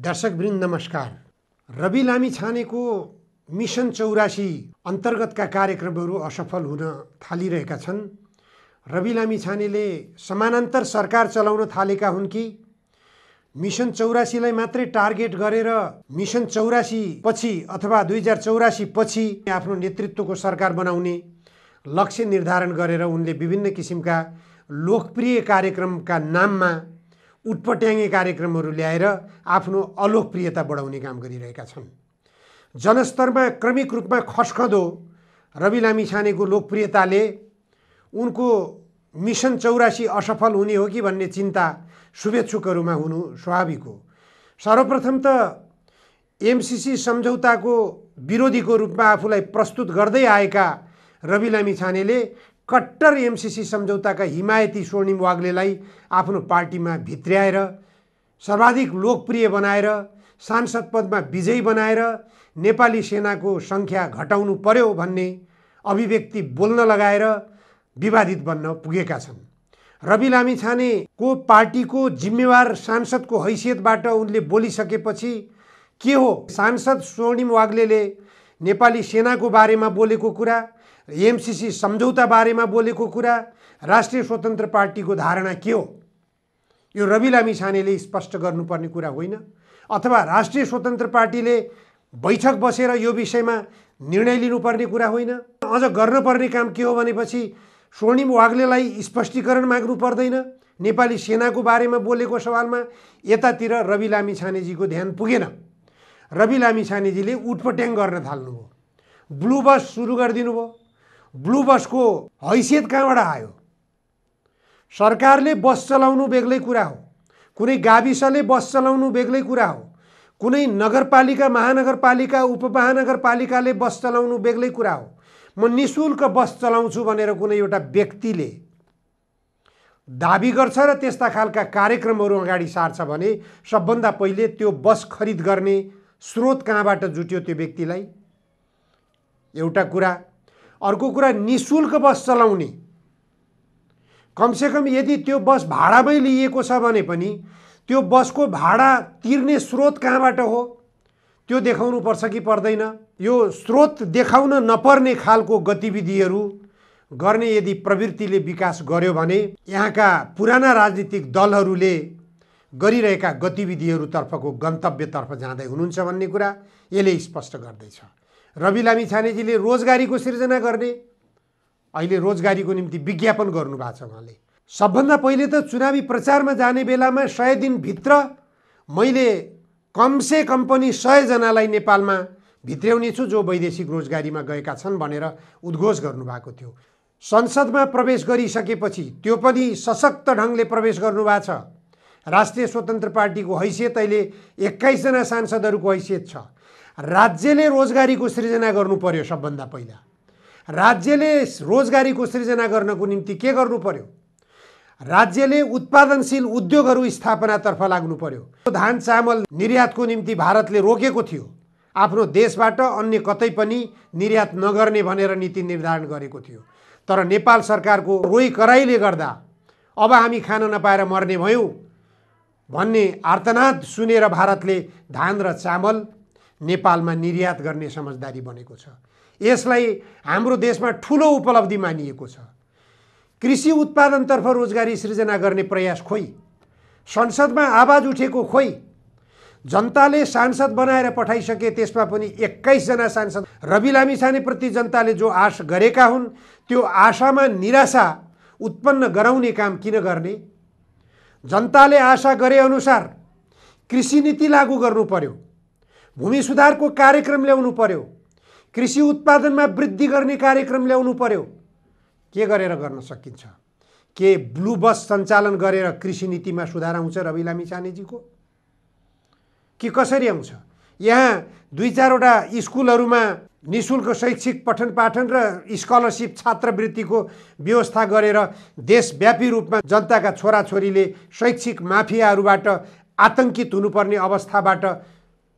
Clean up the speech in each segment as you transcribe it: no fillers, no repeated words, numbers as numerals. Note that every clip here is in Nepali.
दर्शकवृन्द नमस्कार। रवि लामिछानेको मिशन 84 अन्तर्गतका कार्यक्रमहरू असफल हुन थालिरहेका छन्। रवि लामिछानेले समानान्तर सरकार चलाउन थालेका हुन् कि मिशन 84 लाई मात्रै टार्गेट गरेर मिशन 84 पछि अथवा 2084 पछि आफ्नो नेतृत्वको सरकार बनाउने लक्ष्य निर्धारण गरेर उनले विभिन्न किसिमका लोकप्रिय कार्यक्रमका नाममा उटपट्याङ्गे कार्यक्रमहरू ल्याएर आफ्नो अलोकप्रियता बढाउने काम गरिरहेका छन्। जनस्तरमा क्रमिक रूपमा खस्कँदो रवि लामिछानेको लोकप्रियताले उनको मिशन 84 असफल हुने हो कि भन्ने चिन्ता शुभेच्छुकहरूमा हुनु स्वाभाविक हो। सर्वप्रथम त एमसीसी सम्झौताको विरोधीको रूपमा आफूलाई प्रस्तुत गर्दै आएका रवि लामिछानेले कट्टर एमसीसी सम्झौताका हिमायती स्वर्णिम वाग्लेलाई आफ्नो पार्टीमा भित्र्याएर सर्वाधिक लोकप्रिय बनाएर सांसद पदमा विजयी बनाएर नेपाली सेनाको संख्या घटाउनु पर्यो भन्ने अभिव्यक्ति बोल्न लगाएर विवादित बन्न पुगेका छन्। रवि लामिछानेको पार्टीको जिम्मेवार सांसदको हैसियतबाट उनले बोलिसकेपछि के हो सांसद स्वर्णिम वाग्लेले नेपाली सेनाको बारेमा बोलेको कुरा, एमसीसी सम्झौता बारेमा बोलेको कुरा, राष्ट्रिय स्वतन्त्र पार्टीको धारणा के हो? यो रवि लामिछानेले स्पष्ट गर्नुपर्ने कुरा होइन, अथवा राष्ट्रिय स्वतन्त्र पार्टीले बैठक बसेर यो विषयमा निर्णय लिनुपर्ने कुरा होइन। अझ गर्नुपर्ने काम के हो भनेपछि स्वर्णिम वाग्लेलाई स्पष्टीकरण माग्नु पर्दैन नेपाली सेनाको बारेमा बोलेको सवालमा। यतातिर रवि लामिछानेजीको ध्यान पुगेन। रवि लामिछानेजीले उटपट्याङ गर्न थाल्नुभयो, ब्लू बस सुरु गरिदिनु भयो। ब्लू बसको हैसियत कहाँबाट आयो? सरकारले बस चलाउनु बेग्लै कुरा हो, कुनै गाविसले बस चलाउनु बेग्लै कुरा हो, कुनै नगरपालिका, महानगरपालिका, उपमहानगरपालिकाले बस चलाउनु बेग्लै कुरा हो। म निशुल्क बस चलाउँछु भनेर कुनै एउटा व्यक्तिले दाबी गर्छ र त्यस्ता खालका कार्यक्रमहरू अगाडि सार्छ भने सबभन्दा पहिले त्यो बस खरिद गर्ने स्रोत कहाँबाट जुट्यो त्यो व्यक्तिलाई? एउटा कुरा। अर्को कुरा, निशुल्क बस चलाउने, कमसेकम यदि त्यो बस भाडामै लिएको छ भने पनि त्यो बसको भाडा तिर्ने स्रोत कहाँबाट हो त्यो देखाउनु पर्छ कि पर्दैन? यो स्रोत देखाउन नपर्ने खालको गतिविधिहरू गर्ने यदि प्रवृत्तिले विकास गर्यो भने यहाँका पुराना राजनीतिक दलहरूले गरिरहेका गतिविधिहरूतर्फको गन्तव्यतर्फ जाँदै हुनुहुन्छ भन्ने कुरा यसले स्पष्ट गर्दैछ। रवि लामिछानेजीले रोजगारीको सिर्जना गर्ने, अहिले रोजगारीको निम्ति विज्ञापन गर्नुभएको छ उहाँले। सबभन्दा पहिले त चुनावी प्रचारमा जाने बेलामा 100 दिनभित्र मैले कमसे कम पनि 100 जनालाई नेपालमा भित्र्याउने छु जो वैदेशिक रोजगारीमा गएका छन् भनेर उद्घोष गर्नुभएको थियो। संसदमा प्रवेश गरिसकेपछि त्यो पनि सशक्त ढङ्गले प्रवेश गर्नुभएको छ। राष्ट्रिय स्वतन्त्र पार्टीको हैसियत अहिले 21 जना सांसदहरूको हैसियत छ। राज्यले रोजगारीको सृजना गर्नु पर्यो। सबभन्दा पहिला राज्यले रोजगारीको सृजना गर्नको निम्ति के गर्नु पर्यो? राज्यले उत्पादनशील उद्योगहरू स्थापनातर्फ लाग्नु पर्यो। धान चामल निर्यातको निम्ति भारतले रोकेको थियो, आफ्नो देशबाट अन्य कतै पनि निर्यात नगर्ने भनेर नीति निर्धारण गरेको थियो। तर नेपाल सरकारको रोइ कराइले गर्दा अब हामी खान नपाएर मर्ने भयौँ भन्ने आर्तनाद सुनेर भारतले धान र चामल नेपालमा निर्यात गर्ने समझदारी बनेको छ। यसलाई हाम्रो देशमा ठुलो उपलब्धि मानिएको छ। कृषि उत्पादनतर्फ रोजगारी सृजना गर्ने प्रयास खोइ? संसदमा आवाज उठेको खोइ? जनताले सांसद बनाएर पठाइसके, त्यसमा पनि 21 जना सांसद। रवि लामिछानेप्रति जनताले जो आश गरेका हुन् त्यो आशामा निराशा उत्पन्न गराउने काम किन गर्ने? जनताले आशा गरे अनुसार कृषि नीति लागू गर्नु पर्यो, भूमि सुधारको कार्यक्रम ल्याउनु पर्यो, कृषि उत्पादनमा वृद्धि गर्ने कार्यक्रम ल्याउनु पर्यो। के गरेर गर्न सकिन्छ? के ब्लू बस सञ्चालन गरेर कृषि नीतिमा सुधार आउँछ रवि लामिछानेजीको? कि कसरी आउँछ? यहाँ 2-4वटा स्कुलहरूमा निशुल्क शैक्षिक पठन पाठन र स्कलरसिप छात्रवृत्तिको व्यवस्था गरेर देशव्यापी रूपमा जनताका छोराछोरीले शैक्षिक माफियाहरूबाट आतंकित हुनुपर्ने अवस्थाबाट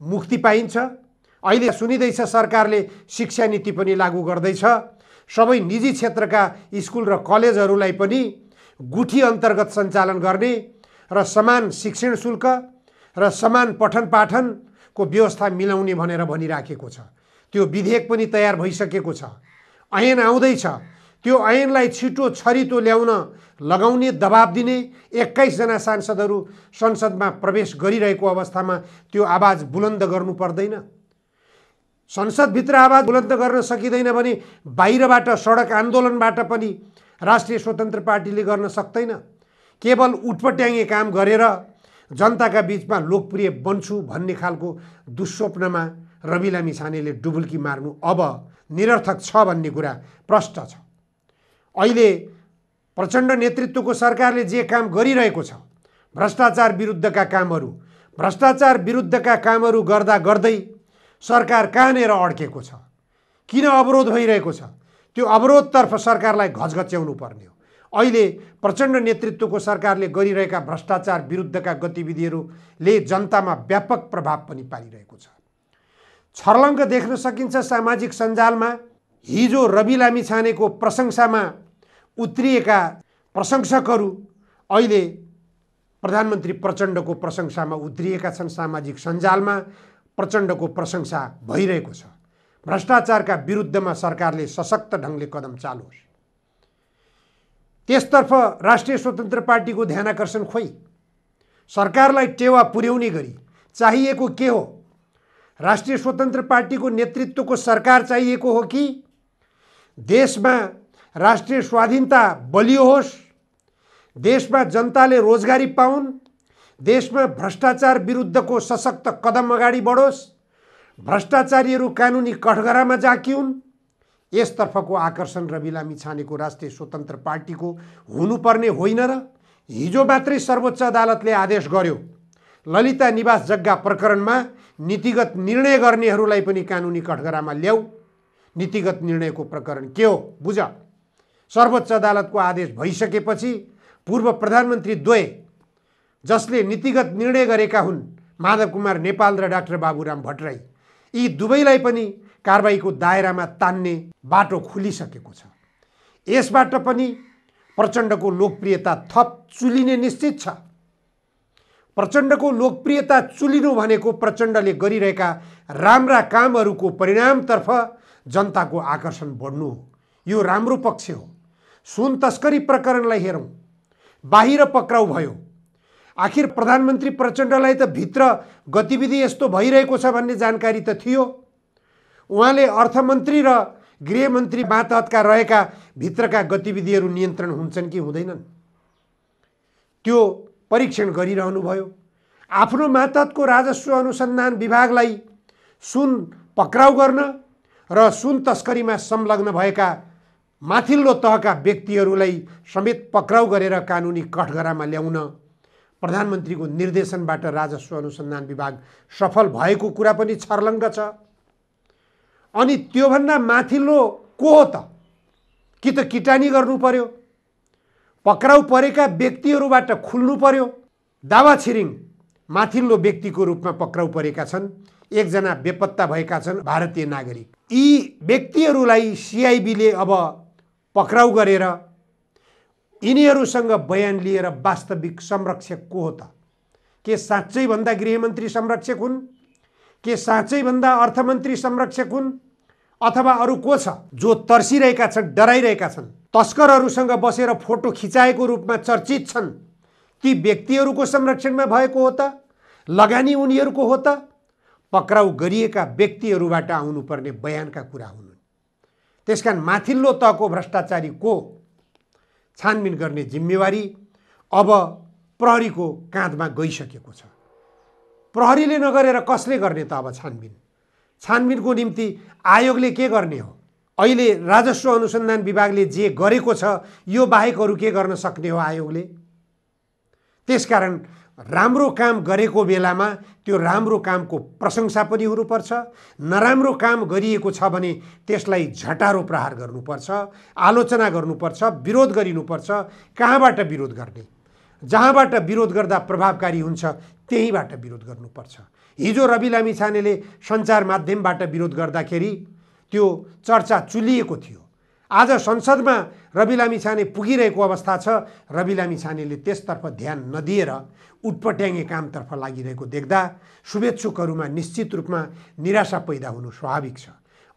मुक्ति पाइन्छ। अहिले सुनिँदैछ सरकारले शिक्षा नीति पनि लागू गर्दैछ। सबै निजी क्षेत्रका स्कुल र कलेजहरूलाई पनि गुठी अन्तर्गत सञ्चालन गर्ने र समान शिक्षण शुल्क, र समान पठन पाठनको व्यवस्था मिलाउने भनेर भनिराखेको छ। त्यो विधेयक पनि तयार भइसकेको छ। ऐन आउँदैछ। त्यो ऐनलाई छिटो छरितो ल्याउन लगाउने दबाब दिने 21 जना सांसदहरू संसदमा प्रवेश गरिरहेको अवस्थामा त्यो आवाज बुलन्द गर्नु पर्दैन? संसदभित्र आवाज बुलन्द गर्न सकिँदैन भने बाहिरबाट सडक आन्दोलनबाट पनि राष्ट्रिय स्वतन्त्र पार्टीले गर्न सक्दैन। केवल उटपट्याङ्गे काम गरेर जनताका बीचमा लोकप्रिय बन्छु भन्ने खालको दुस्वप्नमा रवि लामिछानेले डुबुल्की मार्नु अब निरर्थक छ भन्ने कुरा प्रष्ट छ। अहिले प्रचण्ड नेतृत्वको सरकारले जे काम गरिरहेको छ, भ्रष्टाचार विरुद्धका कामहरू गर्दा गर्दै सरकार कहाँनिर अड्केको छ, किन अवरोध भइरहेको छ, त्यो अवरोधतर्फ सरकारलाई घचघच्याउनु पर्ने हो। अहिले प्रचण्ड नेतृत्वको सरकारले गरिरहेका भ्रष्टाचार विरुद्धका गतिविधिहरूले जनतामा व्यापक प्रभाव पनि पारिरहेको छ। छर्लङ्ग देख्न सकिन्छ सामाजिक सञ्जालमा। हिजो रवि लामिछानेको प्रशंसामा उत्रिएका प्रशंसकहरू अहिले प्रधानमन्त्री प्रचण्डको प्रशंसामा उत्रिएका छन्। सामाजिक सञ्जालमा प्रचण्डको प्रशंसा भइरहेको छ। भ्रष्टाचारका विरुद्धमा सरकारले सशक्त ढङ्गले कदम चालोस्। त्यसतर्फ राष्ट्रिय स्वतन्त्र पार्टीको ध्यानाकर्षण खोइ। सरकारलाई टेवा पुर्याउने गरी चाहिएको के हो? राष्ट्रिय स्वतन्त्र पार्टीको नेतृत्वको सरकार चाहिएको हो कि देशमा राष्ट्रिय स्वाधीनता बलियो होस्, देशमा जनताले रोजगारी पाउन्, देशमा भ्रष्टाचार विरुद्धको सशक्त कदम अगाडि बढोस्, भ्रष्टाचारीहरू कानुनी कठघरामा जाकिउन्? यसतर्फको आकर्षण रवि लामिछानेको राष्ट्रिय स्वतन्त्र पार्टीको हुनुपर्ने होइन र? हिजो मात्रै सर्वोच्च अदालतले आदेश गर्यो ललिता निवास जग्गा प्रकरणमा नीतिगत निर्णय गर्नेहरूलाई पनि कानुनी कठघरामा ल्याऊ। नीतिगत निर्णयको प्रकरण के हो बुझ। सर्वोच्च अदालतको आदेश भइसकेपछि पूर्व प्रधानमन्त्री द्वय जसले नीतिगत निर्णय गरेका हुन्, माधव कुमार नेपाल र डाक्टर बाबुराम भट्टराई, यी दुवैलाई पनि कारबाहीको दायरामा तान्ने बाटो खुलिसकेको छ। यसबाट पनि प्रचण्डको लोकप्रियता थप चुलिने निश्चित छ। प्रचण्डको लोकप्रियता चुलिनु भनेको प्रचण्डले गरिरहेका राम्रा कामहरूको परिणामतर्फ जनताको आकर्षण बढ्नु हो। यो राम्रो पक्ष हो। सुन तस्करी प्रकरणलाई हेरौँ, बाहिर पक्राउ भयो। आखिर प्रधानमन्त्री प्रचण्डलाई त भित्र गतिविधि यस्तो भइरहेको छ भन्ने जानकारी त थियो। उहाँले अर्थमन्त्री र गृहमन्त्री मातहतका रहेका भित्रका गतिविधिहरू नियन्त्रण हुन्छन् कि हुँदैनन्, त्यो परीक्षण गरिरहनु भयो। आफ्नो मातहतको राजस्व अनुसन्धान विभागलाई सुन पक्राउ गर्न र सुन तस्करीमा संलग्न भएका माथिल्लो तहका व्यक्तिहरूलाई समेत पक्राउ गरेर कानुनी कठघरामा ल्याउन प्रधानमन्त्रीको निर्देशनबाट राजस्व अनुसन्धान विभाग सफल भएको कुरा पनि छर्लङ्ग छ। अनि त्योभन्दा माथिल्लो को हो त? कि त किटानी गर्नु पर्यो, पक्राउ परेका व्यक्तिहरूबाट खुल्नु पर्यो। दावा छिरिङ माथिल्लो व्यक्तिको रूपमा पक्राउ परेका छन्, एकजना बेपत्ता भएका छन् भारतीय नागरिक। यी व्यक्तिहरूलाई सिआइबीले अब पक्राउ गरेर यिनीहरूसँग बयान लिएर वास्तविक संरक्षक को हो त? के साँच्चै भन्दा गृहमन्त्री संरक्षक हुन्? के साँच्चै भन्दा अर्थमन्त्री संरक्षक हुन्? अथवा अरू को छ जो तर्सिरहेका छन्, डराइरहेका छन्, तस्करहरूसँग बसेर फोटो खिचाएको रूपमा चर्चित छन्? ती व्यक्तिहरूको संरक्षणमा भएको हो त? लगानी उनीहरूको हो त? पक्राउ गरिएका व्यक्तिहरूबाट आउनुपर्ने बयानका कुरा हुन्। त्यसकारण माथिल्लो तहको भ्रष्टाचारी को छानबिन गर्ने जिम्मेवारी अब प्रहरीको काँधमा गइसकेको छ। प्रहरीले नगरेर कसले गर्ने त अब छानबिन? छानबिनको निम्ति आयोगले के गर्ने हो? अहिले राजस्व अनुसन्धान विभागले जे गरेको छ यो बाहेक अरू के गर्न सक्ने हो आयोगले? त्यसकारण राम्रो काम गरेको बेलामा त्यो राम्रो कामको प्रशंसा पनि हुनुपर्छ। नराम्रो काम गरिएको छ भने त्यसलाई झटारो प्रहार गर्नुपर्छ, आलोचना गर्नुपर्छ, विरोध गरिनुपर्छ। कहाँबाट विरोध गर्ने? जहाँबाट विरोध गर्दा प्रभावकारी हुन्छ त्यहीबाट विरोध गर्नुपर्छ। हिजो रवि लामिछानेले सञ्चार माध्यमबाट विरोध गर्दाखेरि त्यो चर्चा चुलिएको थियो। आज संसदमा रवि लामिछाने पुगिरहेको अवस्था छ। रवि लामिछानेले त्यसतर्फ ध्यान नदिएर उटपट्याङ्गे कामतर्फ लागिरहेको देख्दा शुभेच्छुकहरूमा निश्चित रूपमा निराशा पैदा हुनु स्वाभाविक छ।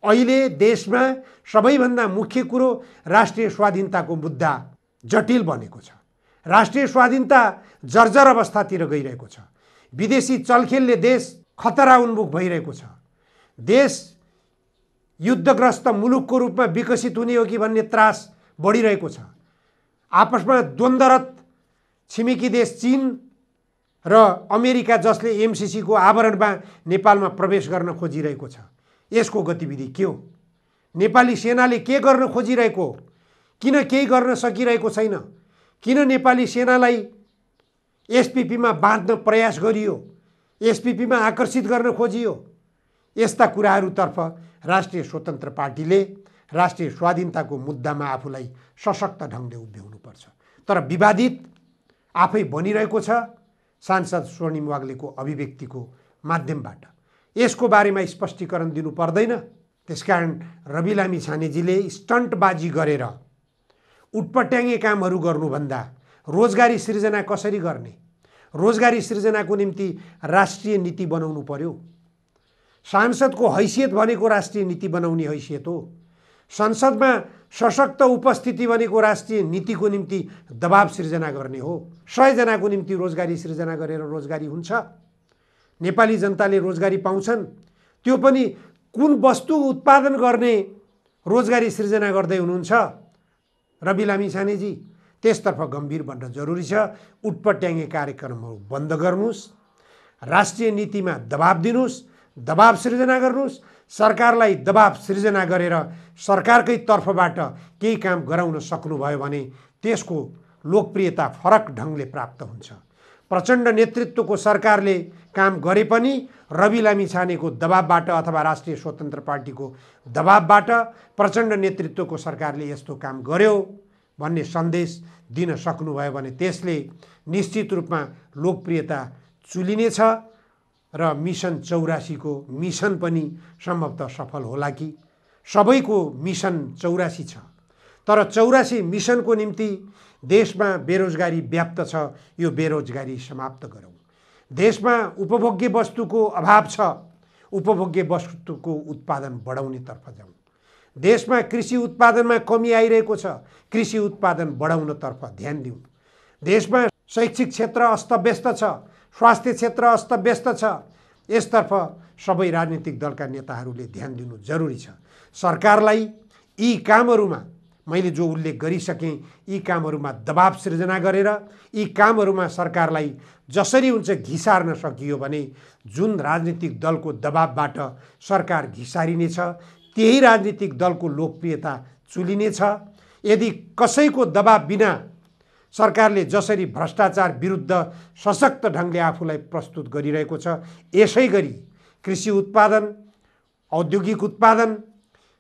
अहिले देशमा सबैभन्दा मुख्य कुरो राष्ट्रिय स्वाधीनताको मुद्दा जटिल बनेको छ। राष्ट्रिय स्वाधीनता जर्जर अवस्थातिर गइरहेको छ। विदेशी चलखेलले देश खतरा उन्मुख भइरहेको छ। देश युद्धग्रस्त मुलुकको रूपमा विकसित हुने हो कि भन्ने त्रास बढिरहेको छ। आपसमा द्वन्द्वरत छिमेकी देश चीन र अमेरिका जसले एमसीसीको आवरणमा नेपालमा प्रवेश गर्न खोजिरहेको छ, यसको गतिविधि के हो? नेपाली सेनाले के गर्न खोजिरहेको? किन केही गर्न सकिरहेको छैन? किन नेपाली सेनालाई एसपीपीमा बाँध्न प्रयास गरियो? एसपीपीमा आकर्षित गर्न खोजियो? यस्ता कुराहरूतर्फ राष्ट्रिय स्वतन्त्र पार्टीले राष्ट्रिय स्वाधीनताको मुद्दामा आफूलाई सशक्त ढङ्गले उभ्याउनुपर्छ। तर विवादित आफै बनिरहेको छ सांसद स्वर्णिम वाग्लेको अभिव्यक्तिको माध्यमबाट। यसको बारेमा स्पष्टीकरण दिनु पर्दैन। त्यसकारण रवि लामिछानेजीले स्टन्टबाजी गरेर उटपट्याङ्गे कामहरू गर्नुभन्दा रोजगारी सृजना कसरी गर्ने, रोजगारी सृजनाको निम्ति राष्ट्रिय नीति बनाउनु पर्यो। सांसदको हैसियत भनेको राष्ट्रिय नीति बनाउने हैसियत हो। संसदमा सशक्त उपस्थिति भनेको राष्ट्रिय नीतिको निम्ति दबाब सृजना गर्ने हो। 100 जनाको निम्ति रोजगारी सृजना गरेर रोजगारी हुन्छ। नेपाली जनताले रोजगारी पाउँछन्। त्यो पनि कुन वस्तु उत्पादन गर्ने रोजगारी सृजना गर्दै हुनुहुन्छ रवि लामिछानेजी? त्यसतर्फ गम्भीर बन्न जरुरी छ। उटपट्याङ्गे कार्यक्रमहरू बन्द गर्नुहोस्, राष्ट्रिय नीतिमा दबाब दिनुहोस्, दबाब सृजना गर्नुहोस्। सरकारलाई दबाब सृजना गरेर सरकारकै तर्फबाट केही काम गराउन सक्नुभयो भने त्यसको लोकप्रियता फरक ढङ्गले प्राप्त हुन्छ। प्रचण्ड नेतृत्वको सरकारले काम गरे पनि रवि लामिछानेको दबाबबाट अथवा राष्ट्रिय स्वतन्त्र पार्टीको दबाबबाट प्रचण्ड नेतृत्वको सरकारले यस्तो काम गर्यो भन्ने सन्देश दिन सक्नुभयो भने त्यसले निश्चित रूपमा लोकप्रियता चुलिनेछ र मिसन 84 को मिसन पनि सम्भवतः सफल होला कि। सबैको मिसन 84 छ, तर 84 मिसनको निम्ति देशमा बेरोजगारी व्याप्त छ। यो बेरोजगारी समाप्त गरौँ। देशमा उपभोग्य वस्तुको अभाव छ, उपभोग्य वस्तुको उत्पादन बढाउनेतर्फ जाउँ। देशमा कृषि उत्पादनमा कमी आइरहेको छ, कृषि उत्पादन बढाउनतर्फ ध्यान दिउँ। देशमा शैक्षिक क्षेत्र अस्तव्यस्त छ, स्वास्थ्य क्षेत्र अस्तव्यस्त छ। यसतर्फ सबै राजनीतिक दलका नेताहरूले ध्यान दिनु जरुरी छ। सरकारलाई यी कामहरूमा मैले जो उल्लेख गरिसकेँ, यी कामहरूमा दबाब सृजना गरेर यी कामहरूमा सरकारलाई जसरी हुन्छ घिसार्न सकियो भने जुन राजनीतिक दलको दबाबबाट सरकार घिसारिनेछ त्यही राजनीतिक दलको लोकप्रियता चुलिनेछ। यदि कसैको दबाब बिना सरकारले जसरी भ्रष्टाचार विरुद्ध सशक्त ढङ्गले आफूलाई प्रस्तुत गरिरहेको छ, यसै गरी कृषि उत्पादन, औद्योगिक उत्पादन,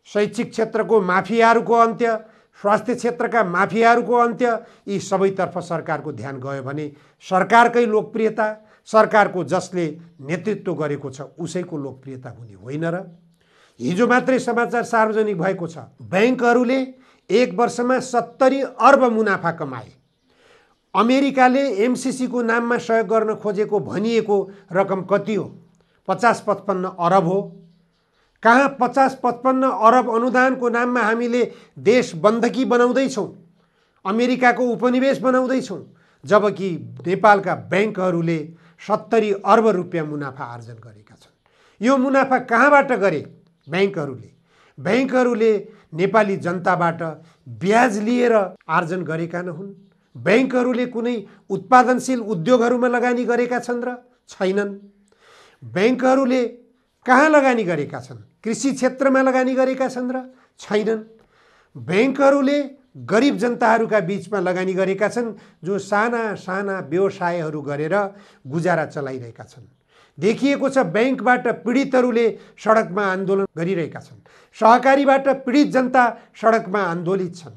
शैक्षिक क्षेत्रको माफियाहरूको अन्त्य, स्वास्थ्य क्षेत्रका माफियाहरूको अन्त्य, यी सबैतर्फ सरकारको ध्यान गयो भने सरकारकै लोकप्रियता, सरकारको जसले नेतृत्व गरेको छ उसैको लोकप्रियता हुने होइन र? हिजो मात्रै समाचार सार्वजनिक भएको छ, बैंकहरूले एक वर्षमा 70 अर्ब मुनाफा कमाए। अमेरिकाले एमसीसी को नाममा सहयोग गर्न खोजेको भनिएको रकम कति हो? 50-55 अरब हो। कहाँ 50-55 अरब अनुदानको नाममा हामीले देश बन्दकी बनाउँदैछौँ, अमेरिकाको उपनिवेश बनाउँदैछौँ, जबकि नेपालका बैंकहरूले 70 अर्ब रुपियाँ मुनाफा आर्जन गरेका छन्। यो मुनाफा कहाँबाट गरे? बैंकहरूले नेपाली जनताबाट ब्याज लिएर आर्जन गरेका नहुन्। बैंकहरूले कुनै उत्पादनशील उद्योगहरूमा लगानी गरेका छन् र? छैनन्। बैंकहरूले कहाँ लगानी गरेका छन्? कृषि क्षेत्रमा लगानी गरेका छन् र? छैनन्। बैंकहरूले गरिब जनताहरूका बीचमा लगानी गरेका छन्, जो साना साना व्यवसायहरू गरेर गुजारा चलाइरहेका छन्। देखिएको छ बैंकबाट पीडितहरूले सडकमा आन्दोलन गरिरहेका छन्, सहकारीबाट पीडित जनता सडकमा आन्दोलित छन्,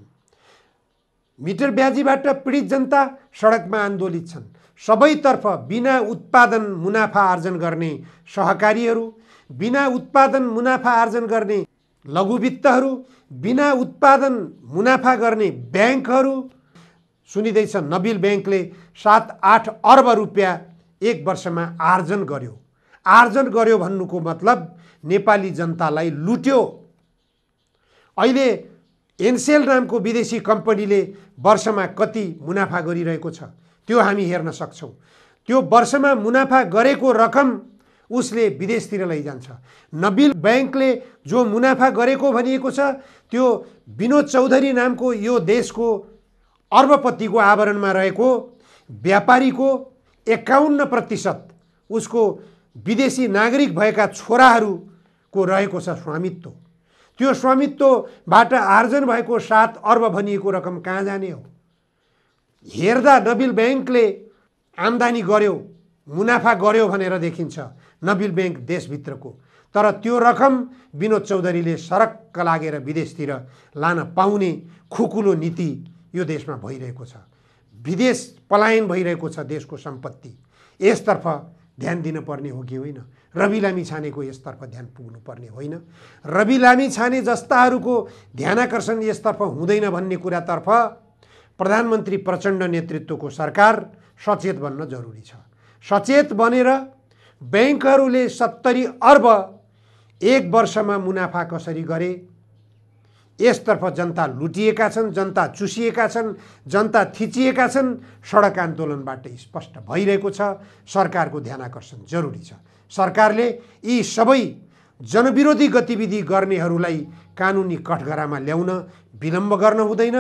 मिटर ब्याजीबाट पीडित जनता सडकमा आन्दोलित छन्। सबैतर्फ बिना उत्पादन मुनाफा आर्जन गर्ने सहकारीहरू, बिना उत्पादन मुनाफा आर्जन गर्ने लघु वित्तहरू, बिना उत्पादन मुनाफा गर्ने ब्याङ्कहरू। सुनिँदैछ नबिल ब्याङ्कले 7-8 अर्ब रुपियाँ एक वर्षमा आर्जन गर्यो। आर्जन गर्यो भन्नुको मतलब नेपाली जनतालाई लुट्यो। अहिले एनसेल नामको विदेशी कम्पनीले वर्षमा कति मुनाफा गरिरहेको छ त्यो हामी हेर्न सक्छौँ। त्यो वर्षमा मुनाफा गरेको रकम उसले विदेशतिर लैजान्छ। नबिल ब्याङ्कले जो मुनाफा गरेको भनिएको छ त्यो विनोद चौधरी नामको यो देशको अर्बपतिको आवरणमा रहेको व्यापारीको 51% उसको विदेशी नागरिक भएका छोराहरूको रहेको छ स्वामित्व। त्यो स्वामित्वबाट आर्जन भएको 7 अर्ब भनिएको रकम कहाँ जाने हो? हेर्दा नबिल ब्याङ्कले आम्दानी गर्यो, मुनाफा गर्यो भनेर देखिन्छ नबिल ब्याङ्क देशभित्रको, तर त्यो रकम विनोद चौधरीले सरक्क लागेर विदेशतिर लान पाउने खुकुलो नीति यो देशमा भइरहेको छ। विदेश पलायन भइरहेको छ देशको सम्पत्ति। यसतर्फ ध्यान दिनुपर्ने हो कि होइन? रवि लामिछानेको यसतर्फ ध्यान पुग्नुपर्ने होइन? रवि लामिछाने जस्ताहरूको ध्यानाकर्षण यसतर्फ हुँदैन भन्ने कुरातर्फ प्रधानमन्त्री प्रचण्ड नेतृत्वको सरकार सचेत बन्न जरुरी छ। सचेत बनेर ब्याङ्कहरूले 70 अर्ब एक वर्षमा मुनाफा कसरी गरे, यसतर्फ जनता लुटिएका छन्, जनता चुसिएका छन्, जनता थिचिएका छन्, सडक आन्दोलनबाट स्पष्ट भइरहेको छ। सरकारको ध्यानाकर्षण जरुरी छ। सरकारले यी सबै जनविरोधी गतिविधि गर्नेहरूलाई कानुनी कठघरामा ल्याउन विलम्ब गर्न हुँदैन।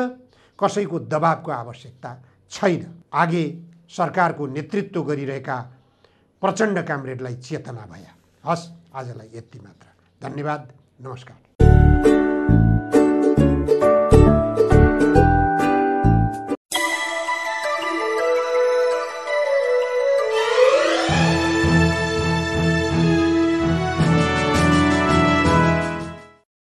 कसैको दबावको आवश्यकता छैन। आगे सरकारको नेतृत्व गरिरहेका प्रचण्ड कामरेडलाई चेतना भया। हस्, आजलाई यति मात्र। धन्यवाद, नमस्कार।